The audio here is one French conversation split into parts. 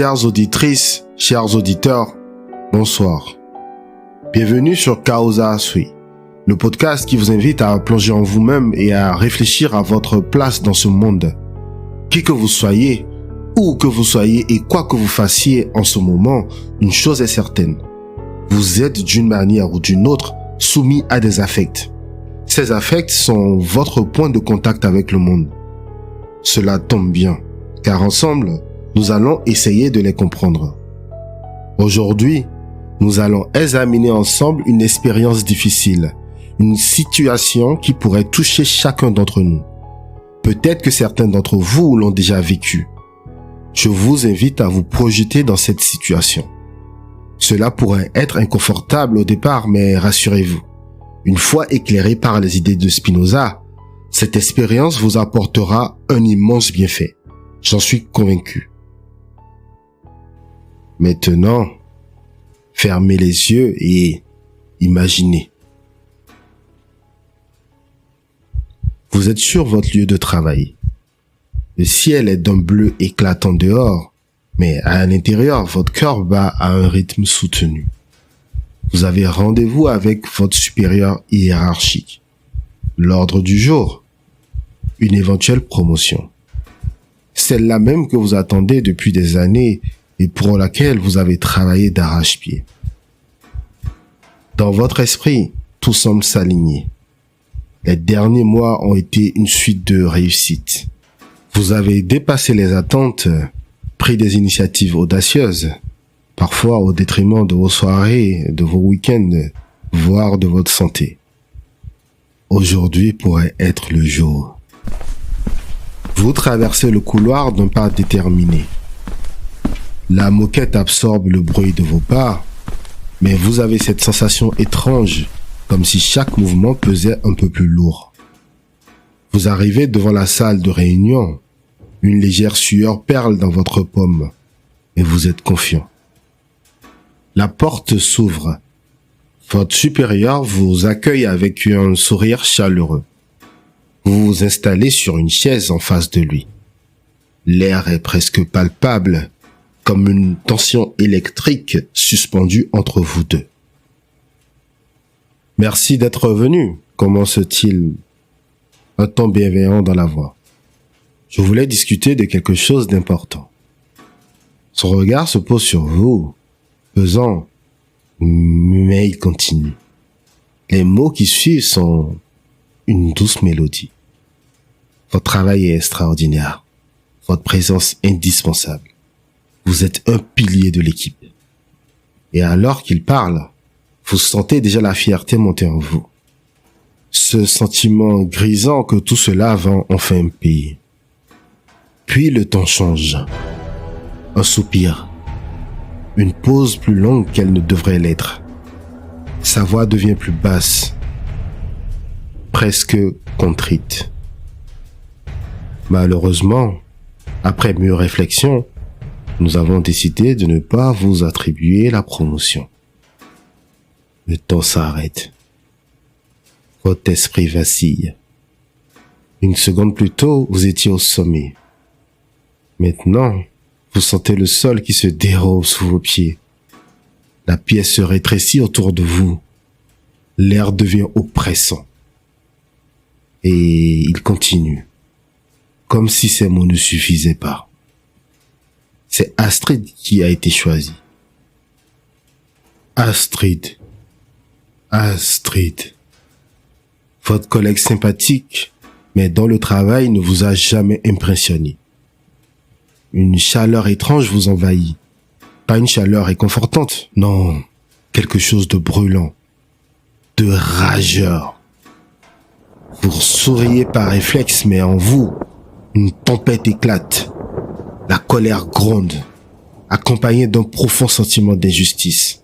Chères auditrices, chers auditeurs, bonsoir. Bienvenue sur Causa Sui, le podcast qui vous invite à plonger en vous-même et à réfléchir à votre place dans ce monde. Qui que vous soyez, où que vous soyez et quoi que vous fassiez en ce moment, une chose est certaine. Vous êtes d'une manière ou d'une autre soumis à des affects. Ces affects sont votre point de contact avec le monde. Cela tombe bien, car ensemble, nous allons essayer de les comprendre. Aujourd'hui, nous allons examiner ensemble une expérience difficile, une situation qui pourrait toucher chacun d'entre nous. Peut-être que certains d'entre vous l'ont déjà vécu. Je vous invite à vous projeter dans cette situation. Cela pourrait être inconfortable au départ, mais rassurez-vous. Une fois éclairé par les idées de Spinoza, cette expérience vous apportera un immense bienfait. J'en suis convaincu. Maintenant, fermez les yeux et imaginez. Vous êtes sur votre lieu de travail. Le ciel est d'un bleu éclatant dehors, mais à l'intérieur, votre cœur bat à un rythme soutenu. Vous avez rendez-vous avec votre supérieur hiérarchique. L'ordre du jour, une éventuelle promotion. Celle-là même que vous attendez depuis des années et pour laquelle vous avez travaillé d'arrache-pied. Dans votre esprit, tout semble s'aligner. Les derniers mois ont été une suite de réussites. Vous avez dépassé les attentes, pris des initiatives audacieuses, parfois au détriment de vos soirées, de vos week-ends, voire de votre santé. Aujourd'hui pourrait être le jour. Vous traversez le couloir d'un pas déterminé. La moquette absorbe le bruit de vos pas, mais vous avez cette sensation étrange, comme si chaque mouvement pesait un peu plus lourd. Vous arrivez devant la salle de réunion, une légère sueur perle dans votre paume, et vous êtes confiant. La porte s'ouvre. Votre supérieur vous accueille avec un sourire chaleureux. Vous vous installez sur une chaise en face de lui. L'air est presque palpable, comme une tension électrique suspendue entre vous deux. « Merci d'être venu », commence-t-il, un ton bienveillant dans la voix. « Je voulais discuter de quelque chose d'important. » Son regard se pose sur vous, pesant, mais il continue. Les mots qui suivent sont une douce mélodie. Votre travail est extraordinaire. Votre présence indispensable. Vous êtes un pilier de l'équipe. Et alors qu'il parle, vous sentez déjà la fierté monter en vous. Ce sentiment grisant que tout cela va enfin payer. Puis le temps change. Un soupir. Une pause plus longue qu'elle ne devrait l'être. Sa voix devient plus basse. Presque contrite. Malheureusement, après mûre réflexion, nous avons décidé de ne pas vous attribuer la promotion. Le temps s'arrête. Votre esprit vacille. Une seconde plus tôt, vous étiez au sommet. Maintenant, vous sentez le sol qui se dérobe sous vos pieds. La pièce se rétrécit autour de vous. L'air devient oppressant. Et il continue. Comme si ces mots ne suffisaient pas. C'est Astrid qui a été choisie. Astrid. Votre collègue sympathique, mais dont le travail ne vous a jamais impressionné. Une chaleur étrange vous envahit. Pas une chaleur réconfortante, non. Quelque chose de brûlant. De rageur. Vous souriez par réflexe, mais en vous, une tempête éclate. La colère gronde, accompagnée d'un profond sentiment d'injustice.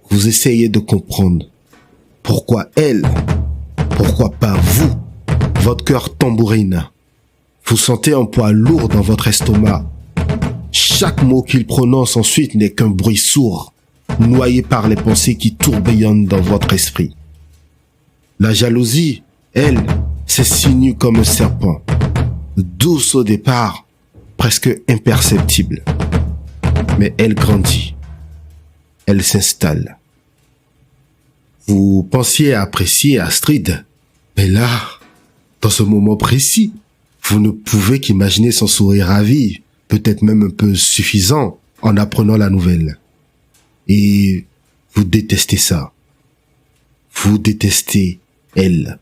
Vous essayez de comprendre. Pourquoi elle? Pourquoi pas vous? Votre cœur tambourine. Vous sentez un poids lourd dans votre estomac. Chaque mot qu'il prononce ensuite n'est qu'un bruit sourd, noyé par les pensées qui tourbillonnent dans votre esprit. La jalousie, elle, s'insinue comme un serpent. Douce au départ, presque imperceptible. mais elle grandit. Elle s'installe. Vous pensiez apprécier Astrid, mais là, dans ce moment précis, vous ne pouvez qu'imaginer son sourire ravi, peut-être même un peu suffisant, en apprenant la nouvelle. Et vous détestez ça. Vous détestez elle.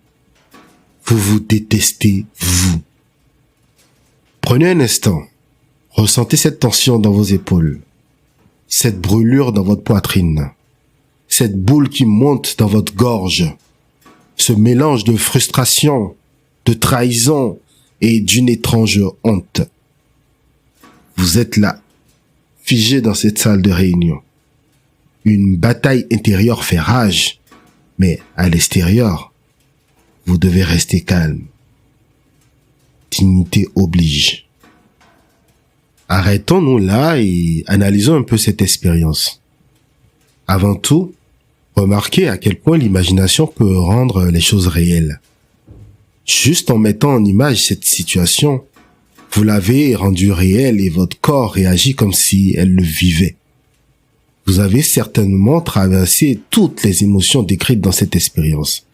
Vous vous détestez vous. Prenez un instant. Ressentez cette tension dans vos épaules. Cette brûlure dans votre poitrine. Cette boule qui monte dans votre gorge. Ce mélange de frustration, de trahison et d'une étrange honte. Vous êtes là, figé dans cette salle de réunion. Une bataille intérieure fait rage, mais à l'extérieur, vous devez rester calme. Dignité oblige. Arrêtons-nous là et analysons un peu cette expérience. Avant tout, remarquez à quel point l'imagination peut rendre les choses réelles. Juste en mettant en image cette situation, vous l'avez rendue réelle et votre corps réagit comme si elle le vivait. Vous avez certainement traversé toutes les émotions décrites dans cette expérience,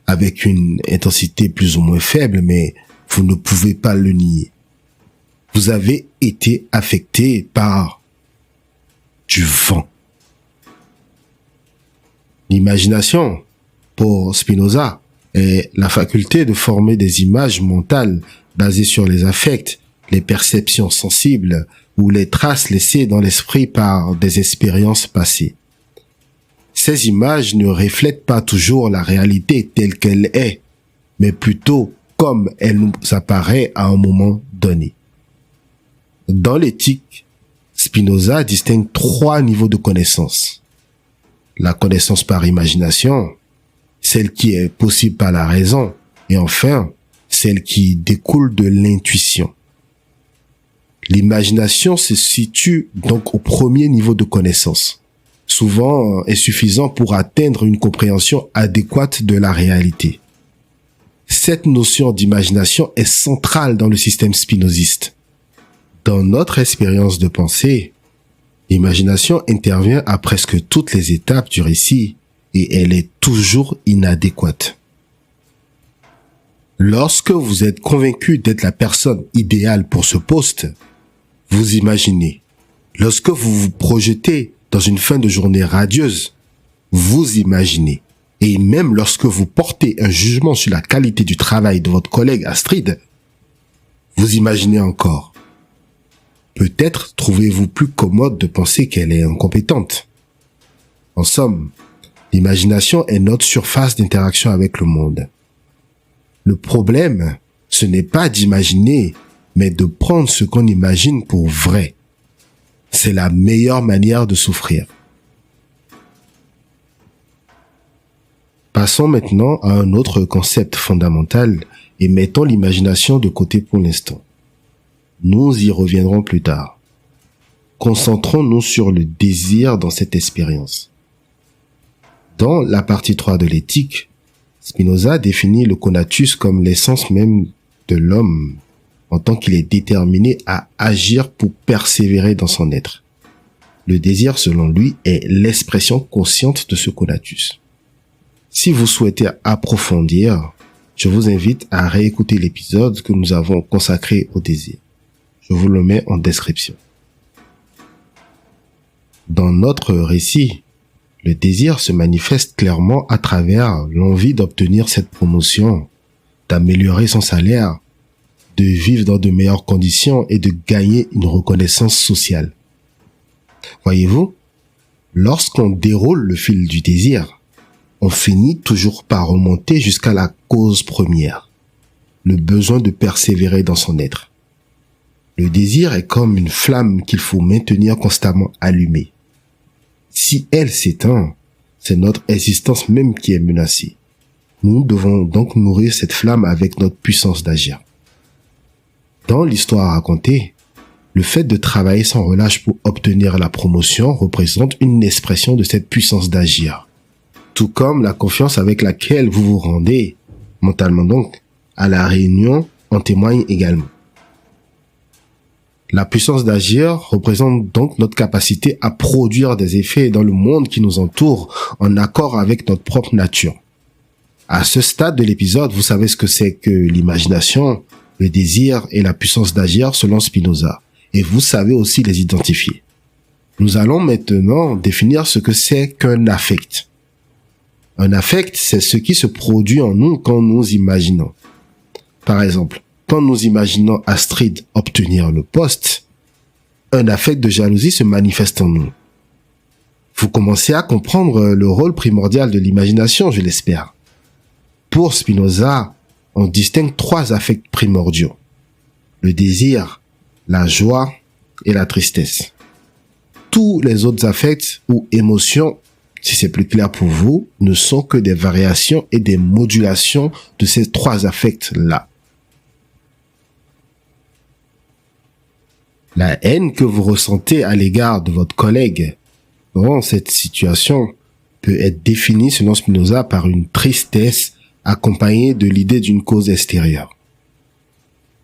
avec une intensité plus ou moins faible, mais vous ne pouvez pas le nier. Vous avez été affecté par du vent. L'imagination, pour Spinoza, est la faculté de former des images mentales basées sur les affects, les perceptions sensibles ou les traces laissées dans l'esprit par des expériences passées. Ces images ne reflètent pas toujours la réalité telle qu'elle est, mais plutôt comme elle nous apparaît à un moment donné. Dans l'éthique, Spinoza distingue 3 niveaux de connaissance. La connaissance par imagination, celle qui est possible par la raison, et enfin, celle qui découle de l'intuition. L'imagination se situe donc au premier niveau de connaissance, souvent insuffisant pour atteindre une compréhension adéquate de la réalité. Cette notion d'imagination est centrale dans le système spinoziste. Dans notre expérience de pensée, l'imagination intervient à presque toutes les étapes du récit et elle est toujours inadéquate. Lorsque vous êtes convaincu d'être la personne idéale pour ce poste, vous imaginez. Lorsque vous vous projetez dans une fin de journée radieuse, vous imaginez. Et même lorsque vous portez un jugement sur la qualité du travail de votre collègue Astrid, vous imaginez encore. Peut-être trouvez-vous plus commode de penser qu'elle est incompétente. En somme, l'imagination est notre surface d'interaction avec le monde. Le problème, ce n'est pas d'imaginer, mais de prendre ce qu'on imagine pour vrai. C'est la meilleure manière de souffrir. Passons maintenant à un autre concept fondamental et mettons l'imagination de côté pour l'instant. Nous y reviendrons plus tard. Concentrons-nous sur le désir dans cette expérience. Dans la partie 3 de l'éthique, Spinoza définit le conatus comme l'essence même de l'homme en tant qu'il est déterminé à agir pour persévérer dans son être. Le désir, selon lui, est l'expression consciente de ce conatus. Si vous souhaitez approfondir, je vous invite à réécouter l'épisode que nous avons consacré au désir. Je vous le mets en description. Dans notre récit, le désir se manifeste clairement à travers l'envie d'obtenir cette promotion, d'améliorer son salaire, de vivre dans de meilleures conditions et de gagner une reconnaissance sociale. Voyez-vous, lorsqu'on déroule le fil du désir, on finit toujours par remonter jusqu'à la cause première, le besoin de persévérer dans son être. Le désir est comme une flamme qu'il faut maintenir constamment allumée. Si elle s'éteint, c'est notre existence même qui est menacée. Nous devons donc nourrir cette flamme avec notre puissance d'agir. Dans l'histoire racontée, le fait de travailler sans relâche pour obtenir la promotion représente une expression de cette puissance d'agir. Tout comme la confiance avec laquelle vous vous rendez, mentalement donc, à la réunion en témoigne également. La puissance d'agir représente donc notre capacité à produire des effets dans le monde qui nous entoure en accord avec notre propre nature. À ce stade de l'épisode, vous savez ce que c'est que l'imagination, le désir et la puissance d'agir selon Spinoza. Et vous savez aussi les identifier. Nous allons maintenant définir ce que c'est qu'un affect. Un affect, c'est ce qui se produit en nous quand nous imaginons. Par exemple, quand nous imaginons Astrid obtenir le poste, un affect de jalousie se manifeste en nous. Vous commencez à comprendre le rôle primordial de l'imagination, je l'espère. Pour Spinoza, on distingue 3 affects primordiaux. Le désir, la joie et la tristesse. Tous les autres affects ou émotions, si c'est plus clair pour vous, ne sont que des variations et des modulations de ces 3 affects-là. La haine que vous ressentez à l'égard de votre collègue dans cette situation peut être définie selon Spinoza par une tristesse accompagnée de l'idée d'une cause extérieure.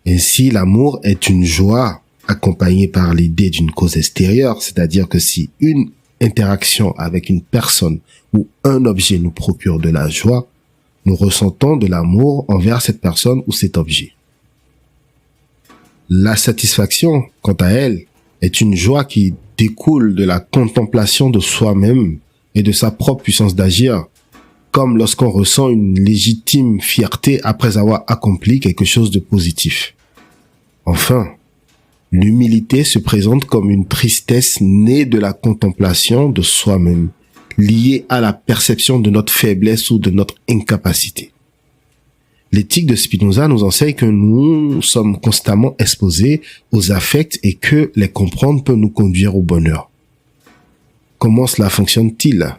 Ainsi, l'amour est une joie accompagnée par l'idée d'une cause extérieure, c'est-à-dire que si une interaction avec une personne ou un objet nous procure de la joie, nous ressentons de l'amour envers cette personne ou cet objet. La satisfaction, quant à elle, est une joie qui découle de la contemplation de soi-même et de sa propre puissance d'agir, comme lorsqu'on ressent une légitime fierté après avoir accompli quelque chose de positif. Enfin, l'humilité se présente comme une tristesse née de la contemplation de soi-même, liée à la perception de notre faiblesse ou de notre incapacité. L'éthique de Spinoza nous enseigne que nous sommes constamment exposés aux affects et que les comprendre peut nous conduire au bonheur. Comment cela fonctionne-t-il?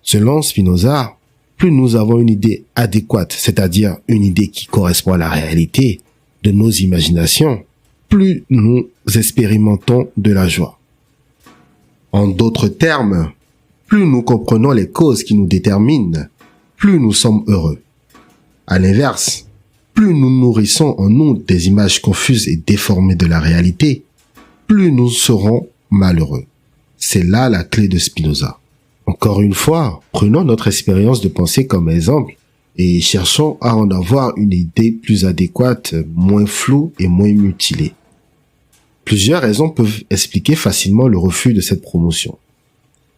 Selon Spinoza, plus nous avons une idée adéquate, c'est-à-dire une idée qui correspond à la réalité de nos imaginations, plus nous expérimentons de la joie. En d'autres termes, plus nous comprenons les causes qui nous déterminent, plus nous sommes heureux. À l'inverse, plus nous nourrissons en nous des images confuses et déformées de la réalité, plus nous serons malheureux. C'est là la clé de Spinoza. Encore une fois, prenons notre expérience de pensée comme exemple et cherchons à en avoir une idée plus adéquate, moins floue et moins mutilée. Plusieurs raisons peuvent expliquer facilement le refus de cette promotion.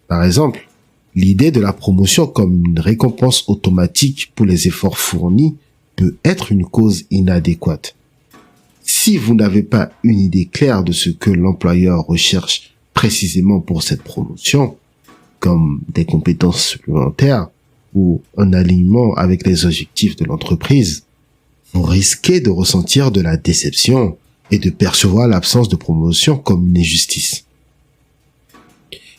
Par exemple, l'idée de la promotion comme une récompense automatique pour les efforts fournis peut être une cause inadéquate. Si vous n'avez pas une idée claire de ce que l'employeur recherche précisément pour cette promotion, comme des compétences supplémentaires ou un alignement avec les objectifs de l'entreprise, vous risquez de ressentir de la déception et de percevoir l'absence de promotion comme une injustice.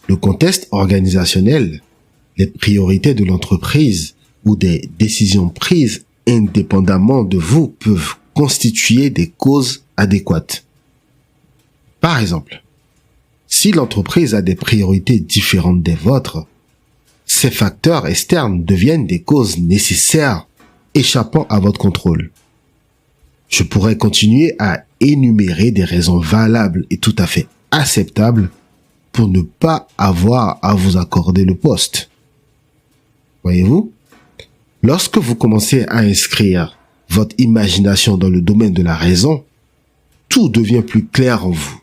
Le contexte organisationnel, les priorités de l'entreprise ou des décisions prises indépendamment de vous peuvent constituer des causes adéquates. Par exemple, si l'entreprise a des priorités différentes des vôtres, ces facteurs externes deviennent des causes nécessaires échappant à votre contrôle. Je pourrais continuer à énumérer des raisons valables et tout à fait acceptables pour ne pas avoir à vous accorder le poste. Voyez-vous, lorsque vous commencez à inscrire votre imagination dans le domaine de la raison, tout devient plus clair en vous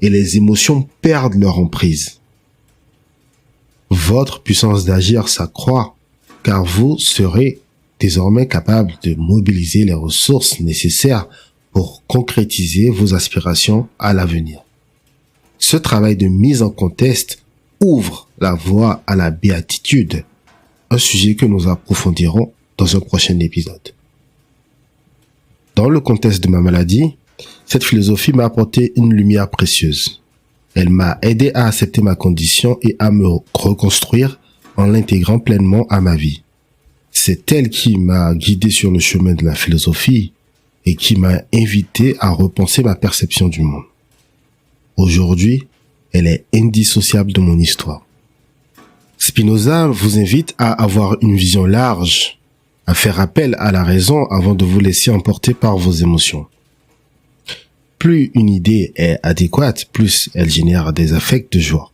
et les émotions perdent leur emprise. Votre puissance d'agir s'accroît car vous serez désormais capable de mobiliser les ressources nécessaires pour concrétiser vos aspirations à l'avenir. Ce travail de mise en contexte ouvre la voie à la béatitude, un sujet que nous approfondirons dans un prochain épisode. Dans le contexte de ma maladie, cette philosophie m'a apporté une lumière précieuse. Elle m'a aidé à accepter ma condition et à me reconstruire en l'intégrant pleinement à ma vie. C'est elle qui m'a guidé sur le chemin de la philosophie et qui m'a invité à repenser ma perception du monde. Aujourd'hui, elle est indissociable de mon histoire. Spinoza vous invite à avoir une vision large, à faire appel à la raison avant de vous laisser emporter par vos émotions. Plus une idée est adéquate, plus elle génère des affects de joie.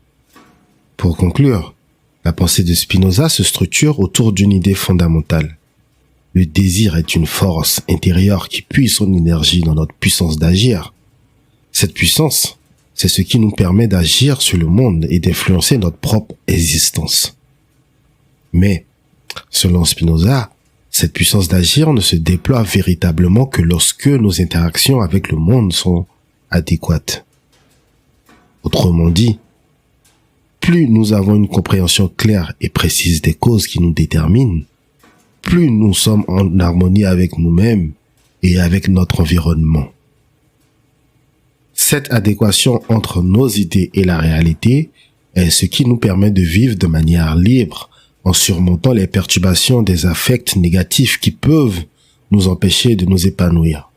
Pour conclure, la pensée de Spinoza se structure autour d'une idée fondamentale. Le désir est une force intérieure qui puise son énergie dans notre puissance d'agir. Cette puissance, c'est ce qui nous permet d'agir sur le monde et d'influencer notre propre existence. Mais, selon Spinoza, cette puissance d'agir ne se déploie véritablement que lorsque nos interactions avec le monde sont adéquates. Autrement dit, plus nous avons une compréhension claire et précise des causes qui nous déterminent, plus nous sommes en harmonie avec nous-mêmes et avec notre environnement. Cette adéquation entre nos idées et la réalité est ce qui nous permet de vivre de manière libre, en surmontant les perturbations des affects négatifs qui peuvent nous empêcher de nous épanouir.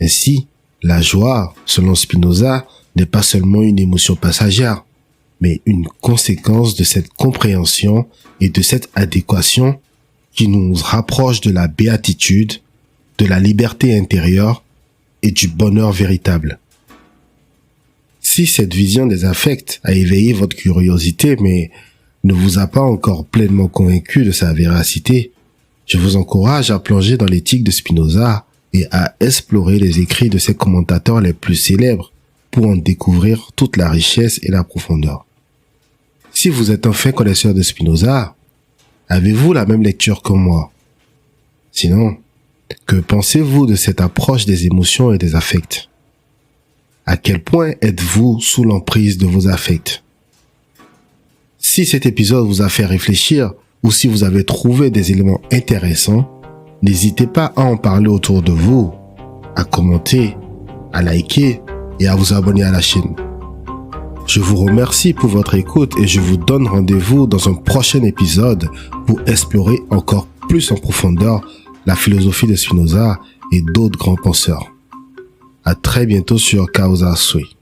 Ainsi, la joie, selon Spinoza, n'est pas seulement une émotion passagère, mais une conséquence de cette compréhension et de cette adéquation qui nous rapproche de la béatitude, de la liberté intérieure et du bonheur véritable. Si cette vision des affects a éveillé votre curiosité, mais ne vous a pas encore pleinement convaincu de sa véracité, je vous encourage à plonger dans l'éthique de Spinoza et à explorer les écrits de ses commentateurs les plus célèbres pour en découvrir toute la richesse et la profondeur. Si vous êtes un fin connaisseur de Spinoza, avez-vous la même lecture que moi? Sinon, que pensez-vous de cette approche des émotions et des affects? À quel point êtes-vous sous l'emprise de vos affects? Si cet épisode vous a fait réfléchir ou si vous avez trouvé des éléments intéressants, n'hésitez pas à en parler autour de vous, à commenter, à liker et à vous abonner à la chaîne. Je vous remercie pour votre écoute et je vous donne rendez-vous dans un prochain épisode pour explorer encore plus en profondeur la philosophie de Spinoza et d'autres grands penseurs. À très bientôt sur Causa Sui.